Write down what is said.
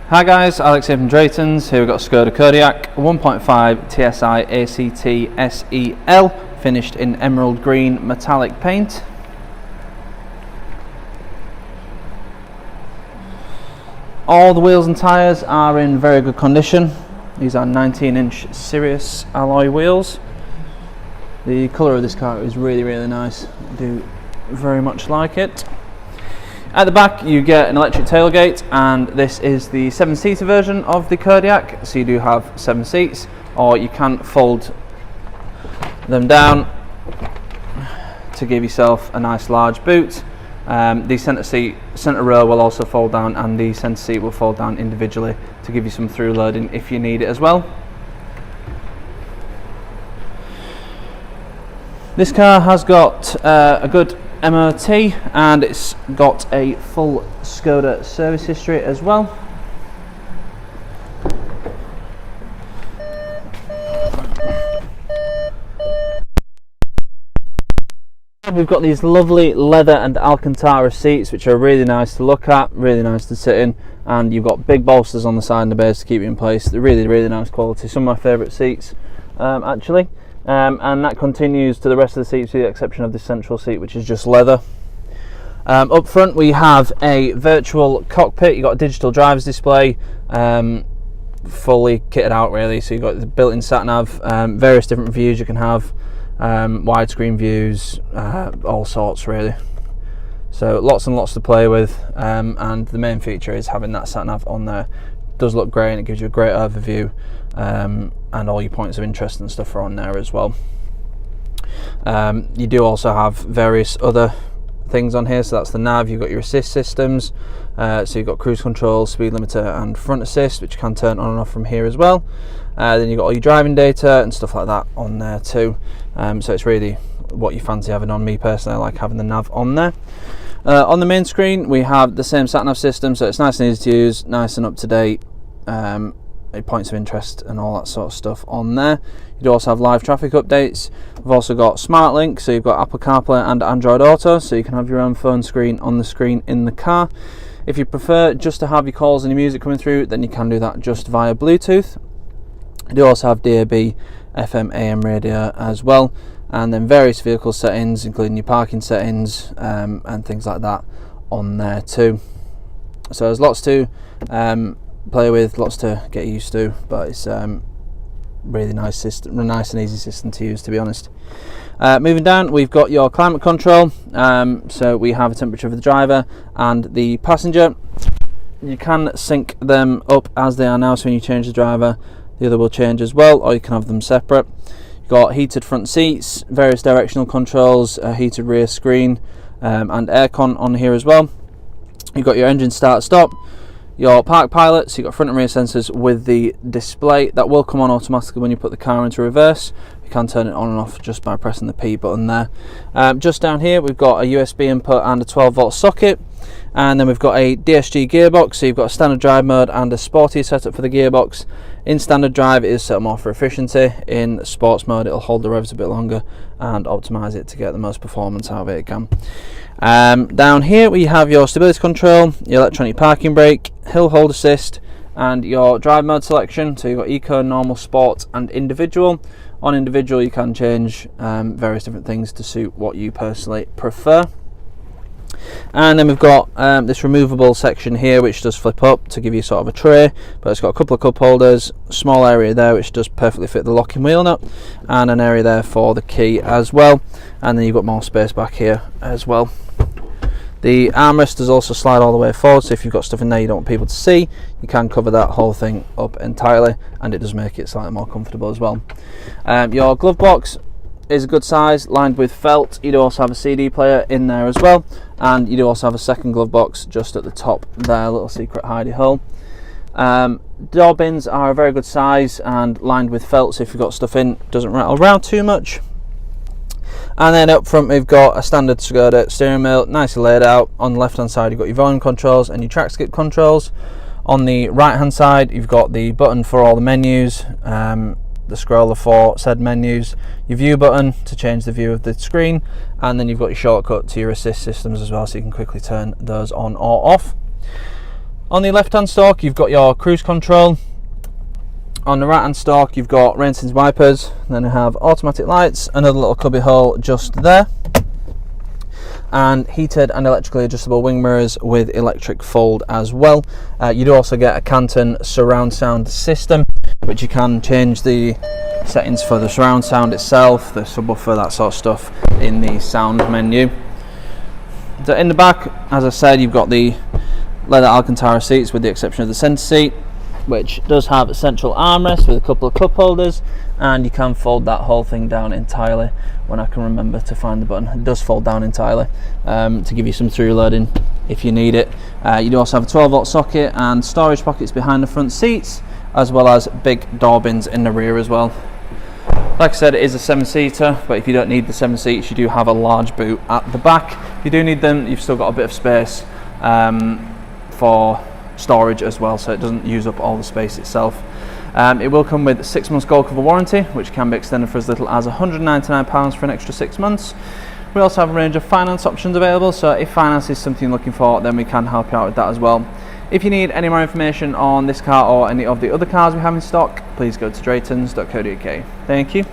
Hi guys, Alex here from Drayton's. Here we've got a SKODA Kodiaq 1.5 TSI ACT SEL, finished in emerald green metallic paint. All the wheels and tyres are in very good condition. These are 19-inch Sirius alloy wheels. The colour of this car is really nice. I do very much like it. At the back you get an electric tailgate, and this is the 7-seater version of the Kodiaq, so you do have 7 seats, or you can fold them down to give yourself a nice large boot. The centre row will also fold down, and the centre seat will fold down individually to give you some through loading if you need it as well. This car has got a good MOT, and it's got a full SKODA service history as well. We've got these lovely leather and Alcantara seats, which are really nice to look at, really nice to sit in, and you've got big bolsters on the side and the base to keep you in place. They're really nice quality. Some of my favourite seats actually. And that continues to the rest of the seats with the exception of the central seat, which is just leather. Up front we have a virtual cockpit. You've got a digital driver's display, fully kitted out really, so you've got the built-in sat-nav, various different views you can have, widescreen views, all sorts really. So lots and lots to play with, and the main feature is having that sat-nav on there. It does look great, and it gives you a great overview. And all your points of interest and stuff are on there as well. You do also have various other things on here, so that's the nav. You've got your assist systems, so you've got cruise control, speed limiter and front assist, which you can turn on and off from here as well. Then you've got all your driving data and stuff like that on there too, so it's really what you fancy having on. Me personally, I like having the nav on there. On the main screen we have the same sat nav system, so it's nice and easy to use, nice and up to date. Points of interest and all that sort of stuff on there. You do also have live traffic updates. We've also got SmartLink, so you've got Apple CarPlay and Android Auto, so you can have your own phone screen on the screen in the car. If you prefer just to have your calls and your music coming through, then you can do that just via Bluetooth. You do also have DAB, FM, AM radio as well, and then various vehicle settings, including your parking settings and things like that on there too. So there's lots to play with, lots to get used to, but it's really nice system, nice and easy system to use, to be honest. Moving down, we've got your climate control, so we have a temperature for the driver and the passenger. You can sync them up as they are now, so when you change the driver the other will change as well, or you can have them separate. You've got heated front seats, various directional controls, a heated rear screen, and aircon on here as well. You've got your engine start stop, your park pilot, so you've got front and rear sensors with the display. That will come on automatically when you put the car into reverse. You can turn it on and off just by pressing the P button there. Just down here we've got a USB input and a 12-volt socket, and then we've got a DSG gearbox, so you've got a standard drive mode and a sporty setup for the gearbox. In standard drive it is set more for efficiency. In sports mode it'll hold the revs a bit longer and optimise it to get the most performance out of it can. Down here we have your stability control, your electronic parking brake, hill hold assist, and your drive mode selection. So you've got eco, normal, sport and individual. On individual you can change various different things to suit what you personally prefer. And then we've got this removable section here, which does flip up to give you sort of a tray, but it's got a couple of cup holders, small area there which does perfectly fit the locking wheel nut, and an area there for the key as well. And then you've got more space back here as well. The armrest does also slide all the way forward, so if you've got stuff in there you don't want people to see, you can cover that whole thing up entirely, and it does make it slightly more comfortable as well. Your glove box is a good size, lined with felt. You do also have a CD player in there as well, and you do also have a second glove box just at the top there, a little secret hidey hole. Door bins are a very good size and lined with felt, so if you've got stuff in, it doesn't rattle around too much. And then up front we've got a standard SKODA steering wheel, nicely laid out. On the left hand side you've got your volume controls and your track skip controls. On the right hand side you've got the button for all the menus, the scroller for said menus, your view button to change the view of the screen, and then you've got your shortcut to your assist systems as well, so you can quickly turn those on or off. On the left hand stalk you've got your cruise control. On the right hand stalk you've got rain sensing wipers, then you have automatic lights, another little cubby hole just there, and heated and electrically adjustable wing mirrors with electric fold as well. You do also get a Canton surround sound system, which you can change the settings for the surround sound itself, the subwoofer, that sort of stuff in the sound menu. So in the back, as I said, you've got the leather Alcantara seats with the exception of the centre seat, which does have a central armrest with a couple of cup holders, and you can fold that whole thing down entirely when I can remember to find the button. It does fold down entirely to give you some through loading if you need it. You do also have a 12 volt socket and storage pockets behind the front seats, as well as big door bins in the rear as well. Like I said, it is a 7-seater, but if you don't need the 7 seats, you do have a large boot at the back. If you do need them, you've still got a bit of space for storage as well, so it doesn't use up all the space itself. It will come with 6 months gold cover warranty, which can be extended for as little as £199 for an extra 6 months. We also have a range of finance options available, so if finance is something you're looking for, then we can help you out with that as well. If you need any more information on this car or any of the other cars we have in stock, please go to draytons.co.uk. Thank you.